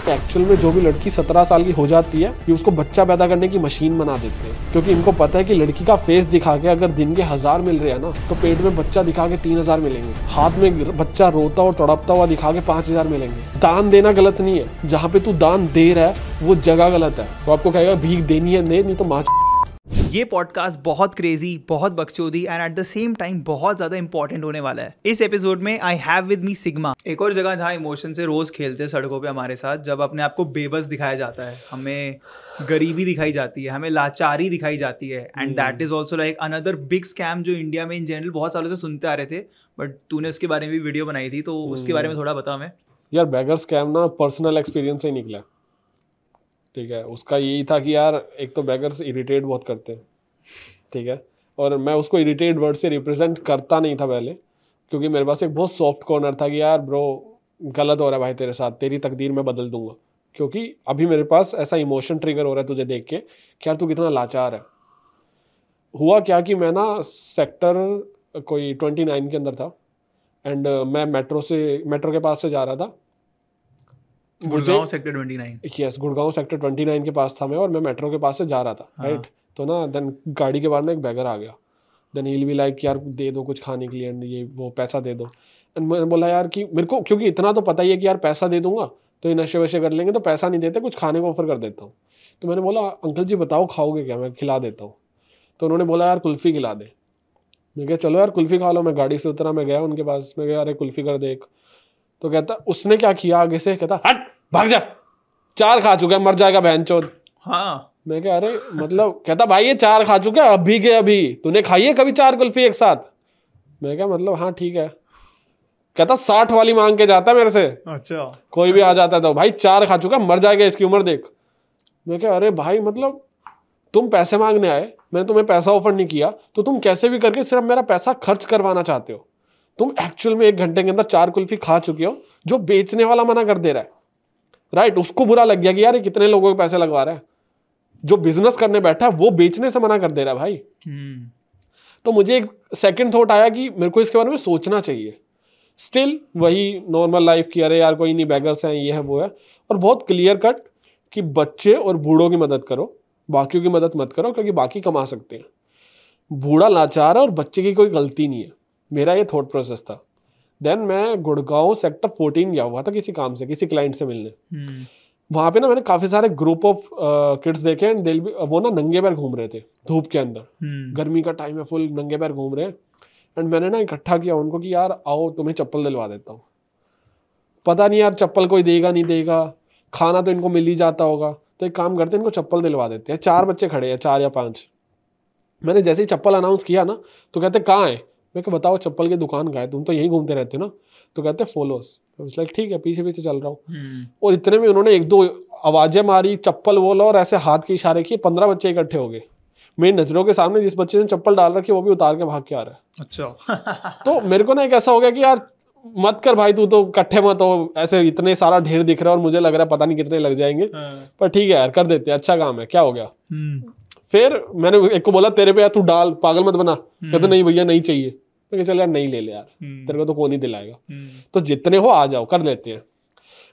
Actual में जो भी लड़की 17 साल की हो जाती है ये उसको बच्चा पैदा करने की मशीन बना देते हैं, क्योंकि इनको पता है कि लड़की का फेस दिखा के अगर दिन के 1000 मिल रहे हैं ना, तो पेट में बच्चा दिखा के 3000 मिलेंगे, हाथ में बच्चा रोता और तड़पता हुआ दिखा के 5000 मिलेंगे। दान देना गलत नहीं है, जहाँ पे तू दान दे रहा है वो जगह गलत है। तो आपको कहेगा भीख देनी है, नहीं तो माच। ये पॉडकास्ट बहुत क्रेजी, बहुत बकचोदी and at the same time बहुत ज्यादा इंपॉर्टेंट होने वाला है। इस एपिसोड में I have with me sigma, एक और जगह जहाँ इमोशन से रोज खेलते हैं सड़कों पे हमारे साथ, जब अपने आप को बेबस दिखाया जाता है, हमें गरीबी दिखाई जाती है, हमें लाचारी दिखाई जाती है। And that is also like another big scam जो इंडिया में इन जनरल बहुत सालों से सुनते आ रहे थे, बट तूने उसके बारे में भी वीडियो बनाई थी, तो उसके बारे में थोड़ा बता हमें। यार बैगर स्कैम ना पर्सनल एक्सपीरियंस से ही निकला, ठीक है। उसका यही था कि यार एक तो बैगर्स इरिटेट बहुत करते हैं, ठीक है, और मैं उसको इरिटेट वर्ड से रिप्रेजेंट करता नहीं था पहले, क्योंकि मेरे पास एक बहुत सॉफ्ट कॉर्नर था कि यार ब्रो गलत हो रहा है भाई तेरे साथ, तेरी तकदीर मैं बदल दूंगा, क्योंकि अभी मेरे पास ऐसा इमोशन ट्रिगर हो रहा है तुझे देख के कि यार तू कितना लाचार है। हुआ क्या कि मैं ना सेक्टर कोई 29 के अंदर था एंड मैं मेट्रो के पास से जा रहा था। Gurgaon sector 29। Yes, Gurgaon sector 29 के पास था मैं, और मैं मेट्रो के पास से जा रहा था, राइट। तो ना देन गाड़ी के बाहर ना एक बैगर आ गया, then he will be like यार दे दो कुछ खाने के लिए, एंड ये वो पैसा दे दो। एंड मैंने बोला यार कि मेरे को, क्योंकि इतना तो पता ही है कि यार पैसा दे दूंगा तो ये नशे वशे कर लेंगे, तो पैसा नहीं देते, कुछ खाने को ऑफर कर देता हूँ। तो मैंने बोला अंकल जी बताओ खाओगे क्या, मैं खिला देता हूँ। तो उन्होंने बोला यार कुल्फ़ी खिला दे। मैं कहा चलो यार कुल्फ़ी खा लो। मैं गाड़ी से उतरा, मैं गया उनके पास, मैं कहा अरे कुल्फ़ी कर दे एक। तो कहता, उसने क्या किया आगे से, कहता हट भाग जा, 4 खा चुका है, मर जाएगा बहनचोद। हाँ, मैं क्या अरे मतलब, कहता भाई ये 4 खा चुका है अभी के अभी, तूने खाई है कभी 4 कुल्फी एक साथ? मैं क्या मतलब हाँ ठीक है। कहता 60 वाली मांग के जाता है मेरे से, अच्छा कोई भी आ जाता है तो भाई 4 खा चुका, मर जाएगा, इसकी उम्र देख। मैं क्या अरे भाई मतलब तुम पैसे मांगने आए, मैंने तुम्हें पैसा ऑफर नहीं किया, तो तुम कैसे भी करके सिर्फ मेरा पैसा खर्च करवाना चाहते हो। तुम एक्चुअल में 1 घंटे के अंदर 4 कुल्फी खा चुके हो, जो बेचने वाला मना कर दे रहा है, राइट। उसको बुरा लग गया कि यार ये कितने लोगों के पैसे लगवा रहा है, जो बिजनेस करने बैठा है वो बेचने से मना कर दे रहा है भाई। तो मुझे एक सेकंड थॉट आया कि मेरे को इसके बारे में सोचना चाहिए। स्टिल वही नॉर्मल लाइफ की, अरे यार कोई नहीं बैगर्स हैं, ये है वो है, और बहुत क्लियर कट कि बच्चे और बूढ़ों की मदद करो, बाकियों की मदद मत करो, क्योंकि बाकी कमा सकते हैं। बूढ़ा लाचार है और बच्चे की कोई गलती नहीं है, मेरा ये थॉट प्रोसेस था। देन मैं गुड़गांव सेक्टर 14 गया हुआ था किसी काम से, किसी क्लाइंट से मिलने। वहाँ पे ना मैंने काफी सारे ग्रुप ऑफ किड्स देखे, एंड वो ना नंगे पैर घूम रहे थे धूप के अंदर, गर्मी का टाइम है, फुल नंगे पैर घूम रहे हैं। एंड मैंने ना इकट्ठा किया उनको कि यार आओ तुम्हें चप्पल दिलवा देता हूँ। पता नहीं यार चप्पल कोई देगा नहीं देगा, खाना तो इनको मिल ही जाता होगा, तो एक काम करते हैं इनको चप्पल दिलवा देते हैं। 4 बच्चे खड़े हैं, 4 या 5। मैंने जैसे ही चप्पल अनाउंस किया ना, तो कहते कहाँ है। मैं कहा बताओ चप्पल की दुकान कहाँ है, तुम तो यहीं घूमते रहते हो ना। तो कहते फॉलोस। लाइक ठीक है, पीछे पीछे चल रहा हूँ। और इतने में उन्होंने 1-2 आवाजें मारी, चप्पल बोला, और ऐसे हाथ के इशारे किए, 15 बच्चे इकट्ठे हो गए। मेरी नजरों के सामने जिस बच्चे ने चप्पल डाल रखी है वो भी उतार के भाग के आ रहा है। अच्छा तो मेरे को ना एक ऐसा हो गया कि यार मत कर भाई, तू तो इकट्ठे मत हो, ऐसे इतने सारा ढेर दिख रहा है और मुझे लग रहा है पता नहीं कितने लग जाएंगे, पर ठीक है यार कर देते हैं, अच्छा काम है, क्या हो गया। फिर मैंने एक को बोला तेरे पे यार तू डाल, पागल मत बना। कहते नहीं भैया नहीं चाहिए। मैं चल यार नहीं ले ले यार, तेरे को तो कौन ही दिलाएगा, तो जितने हो आ जाओ कर लेते हैं।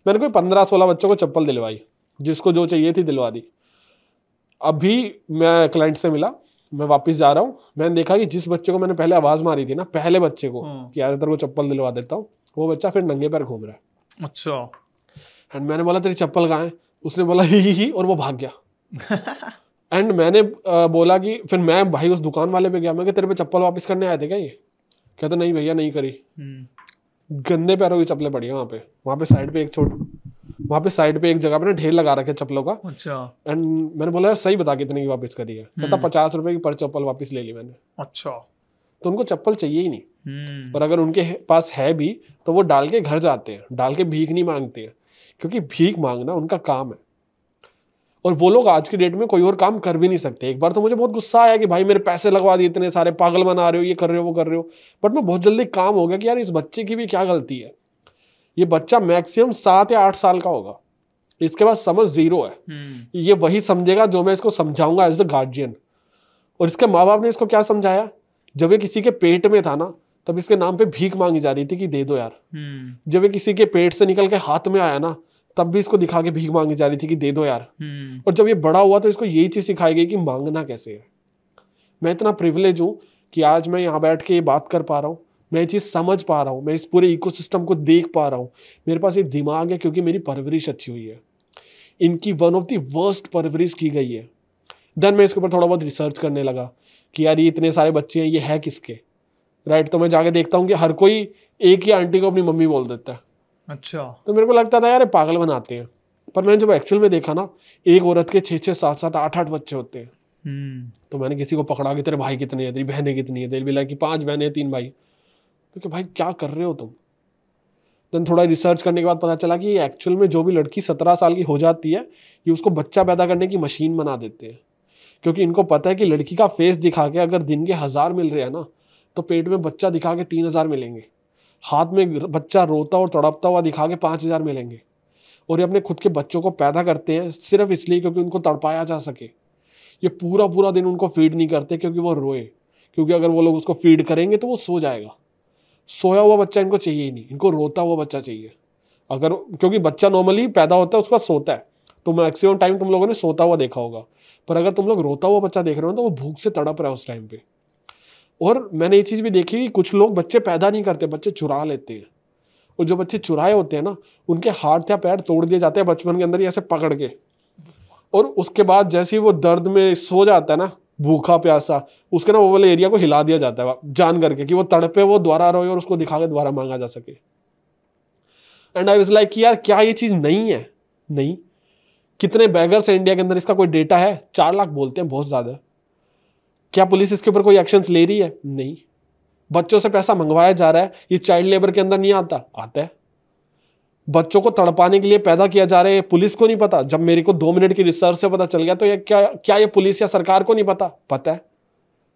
मैंने कोई 15-16 बच्चों को चप्पल दिलवाई, जिसको जो चाहिए थी दिलवा दी। अभी मैं क्लाइंट से मिला, मैं वापस जा रहा हूँ, मैंने देखा कि जिस बच्चे को मैंने पहले आवाज मारी थी ना, पहले बच्चे को कि यार तेरे को चप्पल दिलवा देता हूँ, वो बच्चा फिर नंगे पैर घूम रहा है। अच्छा। एंड मैंने बोला तेरी चप्पल कहाँ है, उसने बोला ही, और वो भाग गया। एंड मैंने बोला कि फिर मैं भाई उस दुकान वाले पे गया, मैं कि तेरे पे चप्पल वापस करने आए थे क्या ये? कहता नहीं भैया नहीं करी। गंदे पैरों की चप्पलें पड़ी है वहाँ पे साइड पे एक जगह पे ना ढेर लगा रखे चप्पलों का। अच्छा। एंड मैंने बोला यार सही बता कितने की वापस करी है? कहता 50 रुपए की पर चप्पल वापस ले ली मैंने। अच्छा। तो उनको चप्पल चाहिए ही नहीं, और अगर उनके पास है भी तो वो डाल के घर जाते हैं, डाल के भीख नहीं मांगते हैं, क्योंकि भीख मांगना उनका काम है, और वो लोग आज की डेट में कोई और काम कर भी नहीं सकते। एक बार तो मुझे बहुत गुस्सा आया कि भाई मेरे पैसे लगवा दिए इतने सारे, पागल बना रहे हो, ये कर रहे हो वो कर रहे हो, बट मैं बहुत जल्दी काम हो गया कि यार इस बच्चे की भी क्या गलती है। ये बच्चा मैक्सिमम 7 या 8 साल का होगा, इसके पास समझ 0 है। ये वही समझेगा जो मैं इसको समझाऊंगा एज अ गार्जियन। और इसके माँ बाप ने इसको क्या समझाया, जब ये किसी के पेट में था ना तब इसके नाम पे भीख मांगी जा रही थी कि दे दो यार। जब ये किसी के पेट से निकल के हाथ में आया ना तब भी इसको दिखा के भीख मांगी जा रही थी कि दे दो यार। और जब ये बड़ा हुआ तो इसको यही चीज सिखाई गई कि मांगना कैसे है। मैं इतना प्रिविलेज हूं कि आज मैं यहाँ बैठ के ये बात कर पा रहा हूँ, मैं ये चीज समझ पा रहा हूँ, मैं इस पूरे इकोसिस्टम को देख पा रहा हूँ। मेरे पास ये दिमाग है क्योंकि मेरी परवरिश अच्छी हुई है। इनकी वन ऑफ द वर्स्ट परवरिश की गई है। देन मैं इसके ऊपर थोड़ा बहुत रिसर्च करने लगा कि यार ये इतने सारे बच्चे हैं, ये है किसके, राइट। तो मैं जाके देखता हूँ कि हर कोई एक ही आंटी को अपनी मम्मी बोल देता है। अच्छा। तो मेरे को लगता था यार ये पागल बनाते हैं, पर मैंने जब एक्चुअल में देखा ना, एक औरत के 6-6, 7-7, 8-8 बच्चे होते हैं। तो मैंने किसी को पकड़ा कि तेरे भाई कितने हैं, तेरी बहनें कितनी है, तेरे भी कि 5 बहनें 3 भाई। तो कि भाई क्या कर रहे हो तुम। देन थोड़ा रिसर्च करने के बाद पता चला कि एक्चुअल में जो भी लड़की 17 साल की हो जाती है, ये उसको बच्चा पैदा करने की मशीन बना देते हैं। क्योंकि इनको पता है कि लड़की का फेस दिखा के अगर दिन के 1000 मिल रहे हैं ना, तो पेट में बच्चा दिखा के 3000 मिलेंगे। हाथ में बच्चा रोता और तड़पता हुआ दिखा के 5000 मिलेंगे। और ये अपने खुद के बच्चों को पैदा करते हैं सिर्फ इसलिए क्योंकि उनको तड़पाया जा सके। ये पूरा पूरा दिन उनको फीड नहीं करते क्योंकि वो रोए, क्योंकि अगर वो लोग उसको फीड करेंगे तो वो सो जाएगा। सोया हुआ बच्चा इनको चाहिए ही नहीं, इनको रोता हुआ बच्चा चाहिए। अगर क्योंकि बच्चा नॉर्मली पैदा होता है उसका सोता है, तो मैक्सिमम टाइम तुम लोगों ने सोता हुआ देखा होगा। पर अगर तुम लोग रोता हुआ बच्चा देख रहे हो तो वो भूख से तड़प रहा है उस टाइम पे। और मैंने ये चीज भी देखी कि कुछ लोग बच्चे पैदा नहीं करते, बच्चे चुरा लेते हैं। और जो बच्चे चुराए होते हैं ना, उनके हाथ या पैर तोड़ दिए जाते हैं बचपन के अंदर ही ऐसे पकड़ के। और उसके बाद जैसे ही वो दर्द में सो जाता है ना, भूखा प्यासा, उसके ना वो वाले एरिया को हिला दिया जाता है जान करके कि वो तड़पे, वो दोबारा रोए और उसको दिखा के दोबारा मांगा जा सके। एंड आई वाज लाइक कि यार क्या ये चीज नहीं है? नहीं। कितने बैगर्स हैं इंडिया के अंदर, इसका कोई डेटा है? 4 लाख बोलते हैं, बहुत ज्यादा। क्या पुलिस इसके ऊपर कोई एक्शंस ले रही है? नहीं। बच्चों से पैसा मंगवाया जा रहा है, ये चाइल्ड लेबर के अंदर नहीं आता? आता है। बच्चों को तड़पाने के लिए पैदा किया जा रहा है, पुलिस को नहीं पता? जब मेरे को 2 मिनट की रिसर्च से पता चल गया तो ये क्या ये पुलिस या सरकार को नहीं पता? पता है।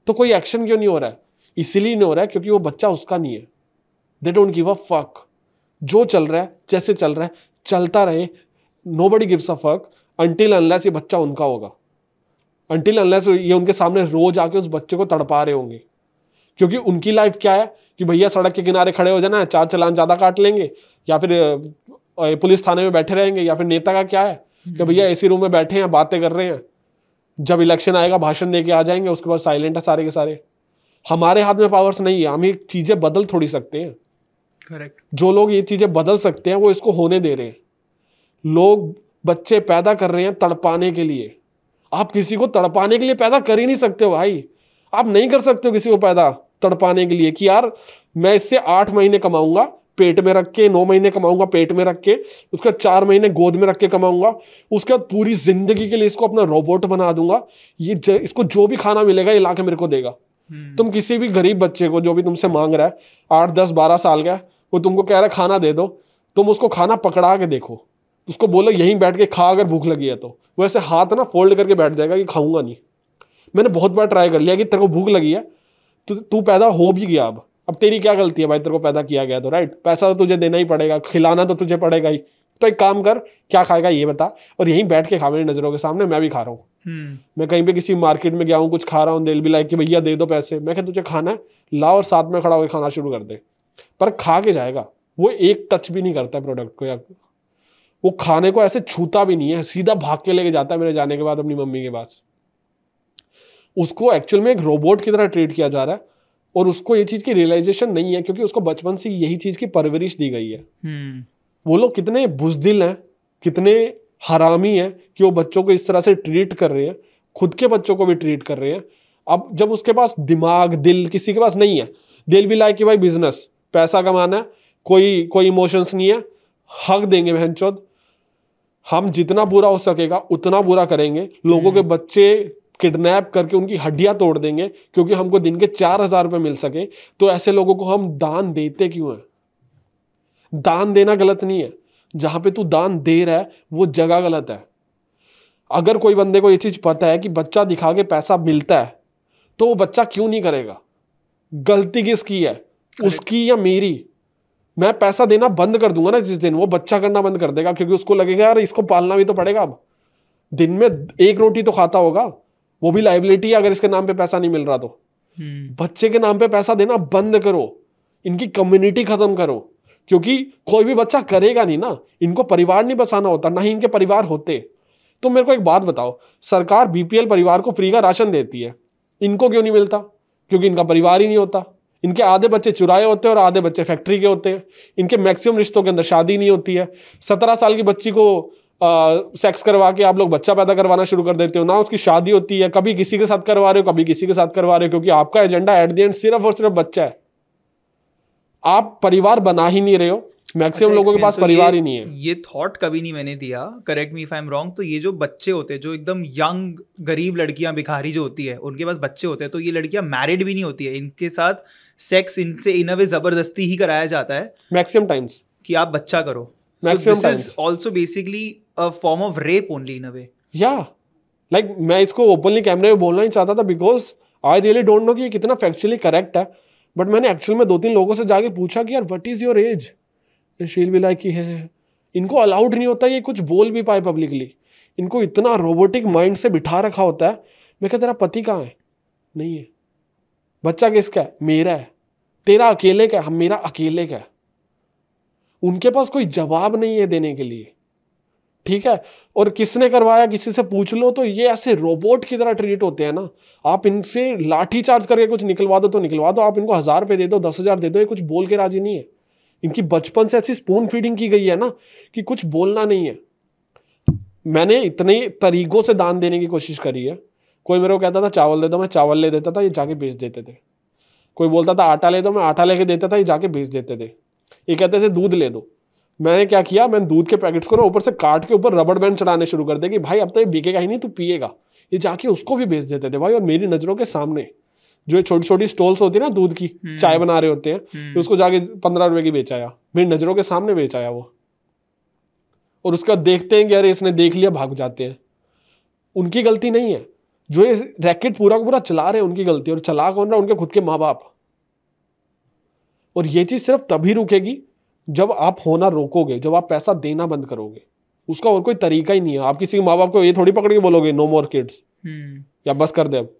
तो कोई एक्शन क्यों नहीं हो रहा है? इसीलिए नहीं हो रहा है क्योंकि वो बच्चा उसका नहीं है। They don't give a fuck. जो चल रहा है, जैसे चल रहा है, चलता रहे। Nobody gives a fuck until unless ये बच्चा उनका होगा, अंटिल अनलेस ये उनके सामने रोज आके उस बच्चे को तड़पा रहे होंगे। क्योंकि उनकी लाइफ क्या है कि भैया सड़क के किनारे खड़े हो जाना है, 4 चालान ज्यादा काट लेंगे, या फिर पुलिस थाने में बैठे रहेंगे, या फिर नेता का क्या है कि भैया एसी रूम में बैठे हैं, बातें कर रहे हैं, जब इलेक्शन आएगा भाषण देके आ जाएंगे, उसके बाद साइलेंट है सारे के सारे। हमारे हाथ में पावर्स नहीं है, हम ये चीजें बदल थोड़ी सकते हैं। करेक्ट। जो लोग ये चीजें बदल सकते हैं वो इसको होने दे रहे हैं। लोग बच्चे पैदा कर रहे हैं तड़पाने के लिए। आप किसी को तड़पाने के लिए पैदा कर ही नहीं सकते हो भाई। आप नहीं कर सकते हो किसी को पैदा तड़पाने के लिए कि यार मैं इससे 8 महीने कमाऊंगा पेट में रख के, 9 महीने कमाऊंगा पेट में रख के, उसका 4 महीने गोद में रख के कमाऊंगा, उसके बाद पूरी जिंदगी के लिए इसको अपना रोबोट बना दूंगा, ये इसको जो भी खाना मिलेगा ये ला के मेरे को देगा। तुम किसी भी गरीब बच्चे को जो भी तुमसे मांग रहा है, 8, 10, 12 साल का, वो तुमको कह रहा है खाना दे दो, तुम उसको खाना पकड़ा के देखो, उसको बोलो यहीं बैठ के खा, अगर भूख लगी है तो वो ऐसे हाथ ना फोल्ड करके बैठ जाएगा कि खाऊंगा नहीं। मैंने बहुत बार ट्राई कर लिया कि तेरे को भूख लगी है, तू पैदा हो भी गया, अब तेरी क्या गलती है भाई, तेरे को पैदा किया गया तो, राइट। पैसा तो तुझे देना ही पड़ेगा, खिलाना तो तुझे पड़ेगा ही। तो एक काम कर, क्या खाएगा ये बता, और यहीं बैठ के खा मेरी नजरों के सामने, मैं भी खा रहा हूँ। मैं कहीं पे किसी मार्केट में गया हूँ, कुछ खा रहा हूँ, दिल भी लाइक कि भैया दे दो पैसे, मैं तुझे खाना है ला, और साथ में खड़ा होकर खाना शुरू कर दे। पर खा के जाएगा वो, एक टच भी नहीं करता है प्रोडक्ट को, या वो खाने को ऐसे छूता भी नहीं है, सीधा भाग के लेके जाता है मेरे जाने के बाद अपनी मम्मी के पास। उसको एक्चुअल में एक रोबोट की तरह ट्रीट किया जा रहा है, और उसको ये चीज की रियलाइजेशन नहीं है क्योंकि उसको बचपन से यही चीज की परवरिश दी गई है। वो लोग कितने बुज़दिल हैं, कितने हरामी हैं कि वो बच्चों को इस तरह से ट्रीट कर रहे हैं, खुद के बच्चों को भी ट्रीट कर रहे हैं। अब जब उसके पास दिमाग दिल किसी के पास नहीं है, दिल भी लाइक कि भाई बिजनेस पैसा कमाना है, कोई इमोशंस नहीं है, हक देंगे बहनचोद, हम जितना बुरा हो सकेगा उतना बुरा करेंगे, लोगों के बच्चे किडनैप करके उनकी हड्डियां तोड़ देंगे क्योंकि हमको दिन के 4000 रुपए मिल सके। तो ऐसे लोगों को हम दान देते क्यों हैं? दान देना गलत नहीं है, जहां पे तू दान दे रहा है वो जगह गलत है। अगर कोई बंदे को ये चीज पता है कि बच्चा दिखा के पैसा मिलता है तो वो बच्चा क्यों नहीं करेगा? गलती किसकी है, उसकी या मेरी? मैं पैसा देना बंद कर दूंगा ना जिस दिन, वो बच्चा करना बंद कर देगा क्योंकि उसको लगेगा यार इसको पालना भी तो पड़ेगा। अब दिन में 1 रोटी तो खाता होगा, वो भी लाइबिलिटी है अगर इसके नाम पे पैसा नहीं मिल रहा तो। बच्चे के नाम पे पैसा देना बंद करो, इनकी कम्युनिटी खत्म करो। क्योंकि कोई भी बच्चा करेगा नहीं ना, इनको परिवार नहीं बसाना होता, ना ही इनके परिवार होते। तो मेरे को एक बात बताओ, सरकार बीपीएल परिवार को फ्री का राशन देती है, इनको क्यों नहीं मिलता? क्योंकि इनका परिवार ही नहीं होता। इनके आधे बच्चे चुराए होते हैं और आधे बच्चे फैक्ट्री के होते हैं। इनके मैक्सिमम रिश्तों के अंदर शादी नहीं होती है। 17 साल की बच्ची को सेक्स करवा के आप लोग बच्चा पैदा करवाना शुरू कर देते हो, ना उसकी शादी होती है। कभी किसी के साथ करवा रहे हो, कभी किसी के साथ करवा रहे हो, क्योंकि आपका एजेंडा एट द एंड सिर्फ और सिर्फ बच्चा है। आप परिवार बना ही नहीं रहे हो। मैक्सिमम लोगों के पास परिवार ही नहीं है। ये थॉट कभी नहीं मैंने दिया, correct me if I am wrong. तो ये जो बच्चे होते हैं, जो एकदम यंग गरीब लड़कियां भिखारी जो होती है, उनके पास बच्चे होते हैं, तो ये लड़कियां मैरिड भी नहीं होती है, इनके साथ सेक्स इनसे इन अ वे जबरदस्ती ही कराया जाता है मैक्सिमम टाइम्स कि आप बच्चा करो। Maximum this is also basically a form of rape only in a way. या लाइक मैं इसको ओपनली कैमरे में बोलना ही चाहता था, because I really don't know कि ये कितना फैक्चुअली करेक्ट है। बट मैंने एक्चुअल में 2-3 लोगों से जाके पूछा कि यार व्हाट इज योर एज, शील भी लाइक है। इनको अलाउड नहीं होता ये कुछ बोल भी पाए पब्लिकली। इनको इतना रोबोटिक माइंड से बिठा रखा होता है। मैं कहता तेरा पति कहाँ है? नहीं है। बच्चा किसका है? मेरा है। तेरा अकेले का है? हम मेरा अकेले का है। उनके पास कोई जवाब नहीं है देने के लिए, ठीक है। और किसने करवाया किसी से पूछ लो तो ये ऐसे रोबोट की तरह ट्रीट होते हैं ना। आप इनसे लाठी चार्ज करके कुछ निकलवा दो तो निकलवा दो, आप इनको 1000 रुपये दे दो, 10,000 दे दो, ये कुछ बोल के राजी नहीं है। इनकी बचपन से ऐसी स्पून फीडिंग की गई है ना कि कुछ बोलना नहीं है। मैंने इतने तरीकों से दान देने की कोशिश करी है। कोई मेरे को कहता था चावल दे दो, मैं चावल ले देता था, ये जाके बेच देते थे। कोई बोलता था आटा ले दो, मैं आटा लेके देता था, ये जाके बेच देते थे। ये कहते थे दूध ले दो, मैंने क्या किया, मैंने दूध के पैकेट्स को ना ऊपर से काट के ऊपर रबड़ बैंड चढ़ाने शुरू कर दे कि भाई अब तो ये बिकेगा ही नहीं, तू पिएगा। ये जाके उसको भी बेच देते थे भाई। और मेरी नजरों के सामने जो छोटी छोटी स्टॉल्स होती है ना दूध की, चाय बना रहे होते हैं, उसको जाके 15 रुपए की बेचाया, मेरी नजरों के सामने बेचाया वो। और उसका देखते हैं कि अरे इसने देख लिया, भाग जाते हैं। उनकी गलती नहीं है, जो ये रैकेट पूरा का पूरा चला रहे हैं उनकी गलती। और चला कौन रहा? उनके खुद के माँ बाप। और ये चीज सिर्फ तभी रुकेगी जब आप होना रोकोगे, जब आप पैसा देना बंद करोगे। उसका और कोई तरीका ही नहीं है। आप किसी माँ बाप को ये थोड़ी पकड़ के बोलोगे नो मोर किड्स या बस कर दे। अब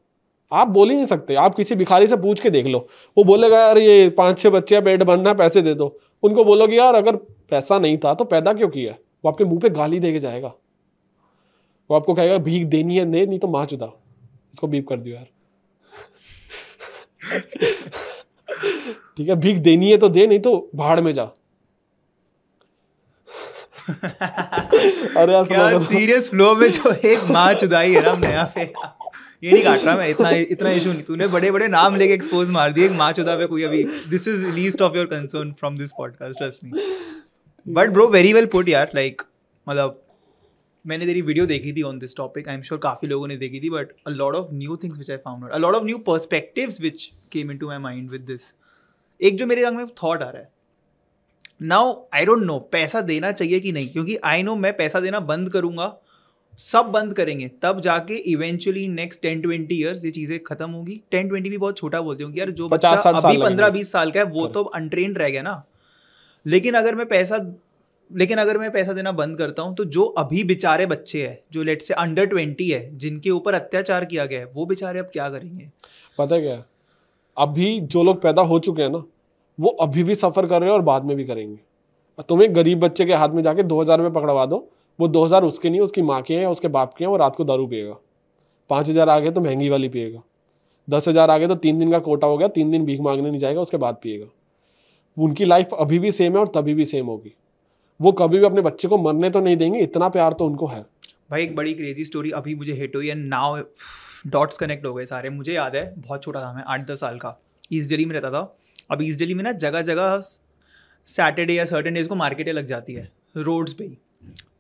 आप बोल ही नहीं सकते। आप किसी भिखारी से पूछ के देख लो, वो बोलेगा यार ये 5-6 बच्चे पेट भरना है, पैसे दे दो। उनको बोलोगे यार अगर पैसा नहीं था तो पैदा क्यों किया, वो आपके मुंह पे गाली दे के जाएगा। वो आपको कहेगा भीख देनी है दे, नहीं तो माँ चुदा। इसको बीप कर दियो यार। ठीक है, भीख देनी है तो दे, नहीं तो भाड़ में जा। अरे यार क्या सीरियस फ्लो में जो एक माँ चुदाई है ना हमने यहाँ पे। ये नहीं काट रहा मैं, इतना इशू नहीं। तूने बड़े बड़े नाम लेके एक्सपोज मार दिए, एक माँ चुदा पे कोई अभी। This is least of your concern from this podcast, trust me. But bro very well put यार। लाइक मतलब मैंने तेरी वीडियो देखी थी on this topic, I am sure काफी लोगों ने देखी थी। But a lot of new things which I found out, a lot of new perspectives which came into my mind with this. एक जो मेरे दिमाग में थॉट आ रहा है नाउ, आई डोंट नो पैसा देना चाहिए कि नहीं, क्योंकि आई नो मैं पैसा देना बंद करूंगा, सब बंद करेंगे, तब जाके इवेंचुअली नेक्स्ट 10-20 ईयर्स ये चीजें खत्म होगी। 10-20 भी बहुत छोटा बोलते होंगे यार, जो बच्चा अभी 15-20 साल का है वो तो अनट्रेन्ड रह गया ना। लेकिन अगर मैं पैसा देना बंद करता हूं तो जो अभी बेचारे बच्चे हैं, जो लेट से अंडर 20 है, जिनके ऊपर अत्याचार किया गया है, वो बेचारे अब क्या करेंगे? पता है क्या, अभी जो लोग पैदा हो चुके हैं ना, वो अभी भी सफर कर रहे हैं और बाद में भी करेंगे। तुम एक गरीब बच्चे के हाथ में जाके 2000 रुपये पकड़वा दो, वो 2000 उसके नहीं, उसकी माँ के हैं, उसके बाप के हैं। वो रात को दारू पिएगा। 5000 आ गए तो महंगी वाली पिएगा। 10,000 आ गए तो 3 दिन का कोटा हो गया, 3 दिन भीख मांगने नहीं जाएगा, उसके बाद पिएगा। उनकी लाइफ अभी भी सेम है और तभी भी सेम होगी। वो कभी भी अपने बच्चे को मरने तो नहीं देंगे, इतना प्यार तो उनको है। भाई एक बड़ी क्रेजी स्टोरी अभी मुझे हिट हुई एंड नाउ डॉट्स कनेक्ट हो गए सारे। मुझे याद है, बहुत छोटा था मैं, 8-10 साल का, ईस्ट दिल्ली में रहता था। अब ईस्ट दिल्ली में ना जगह जगह सैटरडे या सर्टेन डेज को मार्केटें लग जाती है रोड्स पे ही।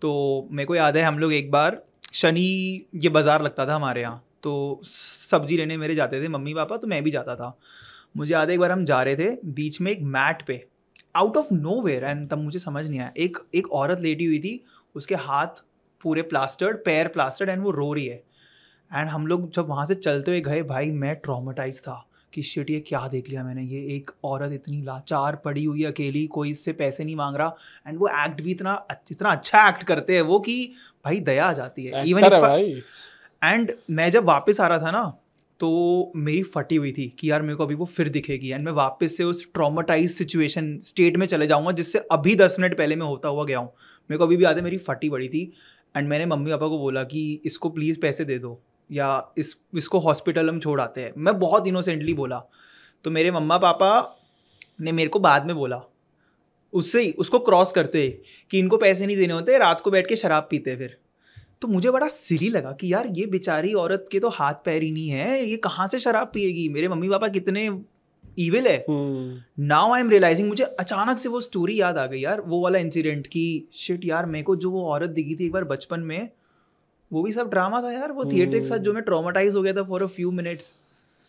तो मेरे को याद है हम लोग एक बार शनि ये बाज़ार लगता था हमारे यहाँ, तो सब्जी लेने मेरे जाते थे मम्मी पापा, तो मैं भी जाता था। मुझे याद है एक बार हम जा रहे थे, बीच में एक मैट पे out of nowhere, and तब मुझे समझ नहीं आया, एक औरत लेटी हुई थी, उसके हाथ पूरे प्लास्टर्ड, पैर प्लास्टर्ड, एंड वो रो रही है। एंड हम लोग जब वहाँ से चलते हुए गए, भाई मैं ट्रॉमेटाइज था कि शिट ये क्या देख लिया मैंने। ये एक औरत इतनी लाचार पड़ी हुई है अकेली, कोई इससे पैसे नहीं मांग रहा, एंड वो एक्ट भी इतना अच्छा एक्ट करते हैं वो कि भाई दया आ जाती है। इवन एंड मैं जब वापस आ रहा था ना, तो मेरी फटी हुई थी कि यार मेरे को अभी वो फिर दिखेगी एंड मैं वापस से उस ट्रॉमाटाइज सिचुएशन स्टेट में चले जाऊंगा जिससे अभी 10 मिनट पहले मैं होता हुआ गया हूँ। मेरे को अभी भी याद है मेरी फटी पड़ी थी एंड मैंने मम्मी पापा को बोला कि इसको प्लीज़ पैसे दे दो या इसको हॉस्पिटल हम छोड़ आते हैं। मैं बहुत इनोसेंटली बोला, तो मेरे मम्मा पापा ने मेरे को बाद में बोला उससे ही उसको क्रॉस करते कि इनको पैसे नहीं देने होते, रात को बैठ के शराब पीते फिर। तो मुझे बड़ा सिली लगा कि यार ये बेचारी औरत के तो हाथ पैर ही नहीं है, ये कहाँ से शराब पिएगी, मेरे मम्मी पापा कितने ईविल है। नाउ आई एम रियलाइजिंग, मुझे अचानक से वो स्टोरी याद आ गई यार, वो वाला इंसिडेंट कि शिट यार मेरे को जो वो औरत दिखी थी एक बार बचपन में, वो भी सब ड्रामा था यार, वो थिएटर के साथ जो मैं ट्रॉमाटाइज हो गया था फॉर अ फ्यू मिनट्स।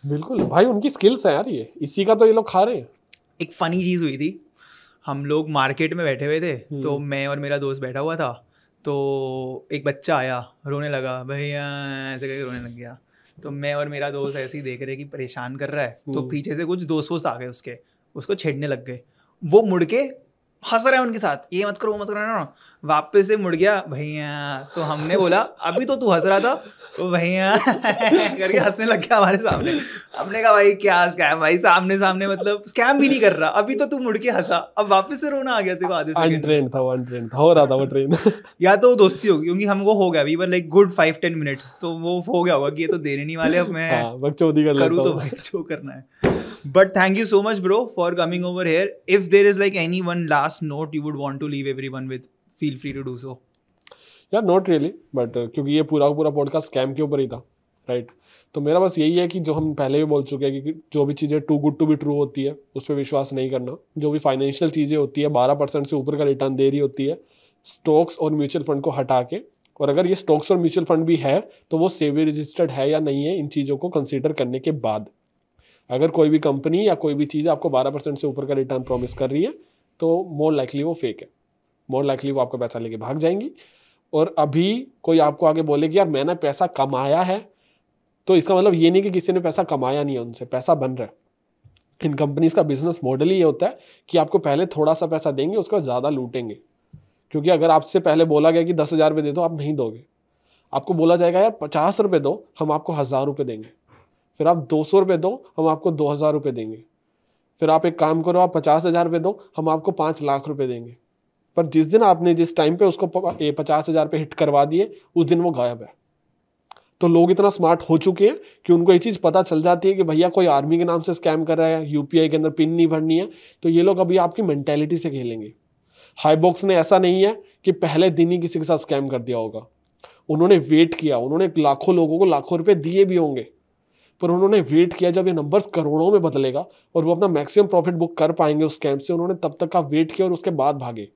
बिल्कुल भाई, उनकी स्किल्स है यार, ये इसी का तो ये लोग खा रहे हैं। एक फनी चीज़ हुई थी, हम लोग मार्केट में बैठे हुए थे, तो मैं और मेरा दोस्त बैठा हुआ था, तो एक बच्चा आया रोने लगा, भैया ऐसे करके रोने लग गया। तो मैं और मेरा दोस्त ऐसे ही देख रहे कि परेशान कर रहा है, तो पीछे से कुछ दोस्त वोस्त आ गए उसके, उसको छेड़ने लग गए। वो मुड़ के हंस रहा है उनके साथ, ये मत करो वो मत करो ना, वापस से मुड़ गया भैया। तो हमने बोला अभी तो तू हंस रहा था, तो भैया करके हंसने लग गया हमारे सामने। हमने कहा भाई क्या स्कैम भाई, सामने सामने मतलब स्कैम भी नहीं कर रहा, अभी तो तू मुड़ के हंसा, अब वापस से रोना आ गया तेरे को आधे सेकंड। अनट्रेंड था वो, अनट्रेंड था, हो रहा था वो ट्रेन। या तो दोस्ती होगी, क्योंकि हमको हो गया, we were like good 5-10 minutes, तो वो हो गया होगा कि ये तो देने नहीं वाले, अब मैं बकचोदी कर करूँ तो भाई जो करना है। But thank you so much bro for coming over here. If there is like any one last note you would want to leave everyone with, feel free to do so. यार नॉट रियली, बट क्योंकि ये पूरा podcast scam के ऊपर ही था, right? तो मेरा बस यही है कि जो हम पहले भी बोल चुके हैं कि जो भी चीज़ें too good to be true होती है उस पर विश्वास नहीं करना। जो भी फाइनेंशियल चीज़ें होती है 12% से ऊपर का रिटर्न दे रही होती है, स्टॉक्स और म्यूचुअल फंड को हटा के, और अगर ये स्टॉक्स और म्यूचुअल फंड भी है तो वो सेबी रजिस्टर्ड है या नहीं है, इन चीज़ों को कंसिडर करने के बाद। अगर कोई भी कंपनी या कोई भी चीज़ आपको 12% से ऊपर का रिटर्न प्रॉमिस कर रही है तो मोर लाइकली वो फेक है, मोर लाइकली वो आपका पैसा लेके भाग जाएंगी। और अभी कोई आपको आगे बोले कि यार मैंने पैसा कमाया है, तो इसका मतलब ये नहीं कि किसी ने पैसा कमाया नहीं है, उनसे पैसा बन रहा है। इन कंपनीज का बिजनेस मॉडल ही ये होता है कि आपको पहले थोड़ा सा पैसा देंगे, उसका ज़्यादा लूटेंगे। क्योंकि अगर आपसे पहले बोला गया कि 10,000 रुपये दे दो, आप नहीं दोगे। आपको बोला जाएगा यार 50 रुपये दो, हम आपको 1,000 रुपये देंगे। फिर आप 200 रुपये दो, हम आपको 2,000 रुपये देंगे। फिर आप एक काम करो, आप 50,000 रुपये दो, हम आपको 5 लाख रुपये देंगे। पर जिस दिन आपने जिस टाइम पे उसको 50,000 पे हिट करवा दिए, उस दिन वो गायब है। तो लोग इतना स्मार्ट हो चुके हैं कि उनको ये चीज़ पता चल जाती है कि भैया कोई आर्मी के नाम से स्कैम कर रहा है, यूपीआई के अंदर पिन नहीं भरनी है, तो ये लोग अभी आपकी मेंटेलिटी से खेलेंगे। हाईबॉक्स ने ऐसा नहीं है कि पहले दिन ही किसी के साथ स्कैम कर दिया होगा। उन्होंने वेट किया, उन्होंने लाखों लोगों को लाखों रुपए दिए भी होंगे, पर उन्होंने वेट किया जब ये नंबर्स करोड़ों में बदलेगा और वो अपना मैक्सिमम प्रॉफिट बुक कर पाएंगे उस स्कैम से। उन्होंने तब तक का वेट किया और उसके बाद भागे।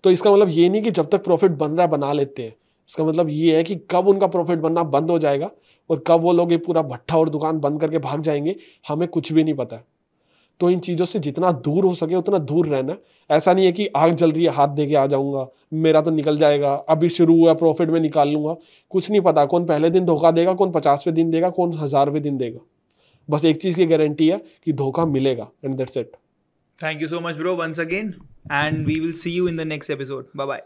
तो इसका मतलब ये नहीं कि जब तक प्रॉफिट बन रहा है बना लेते हैं, इसका मतलब ये है कि कब उनका प्रॉफिट बनना बंद हो जाएगा और कब वो लोग ये पूरा भट्ठा और दुकान बंद करके भाग जाएंगे, हमें कुछ भी नहीं पता है। तो इन चीज़ों से जितना दूर हो सके उतना दूर रहना। ऐसा नहीं है कि आग जल रही है हाथ दे के आ जाऊंगा, मेरा तो निकल जाएगा, अभी शुरू हुआ प्रॉफिट में निकाल लूंगा। कुछ नहीं पता कौन पहले दिन धोखा देगा, कौन 50वें दिन देगा, कौन 1000वें दिन देगा। बस एक चीज़ की गारंटी है कि धोखा मिलेगा, and that's it. Thank you so much bro once again, and we will see you in the next episode. Bye bye.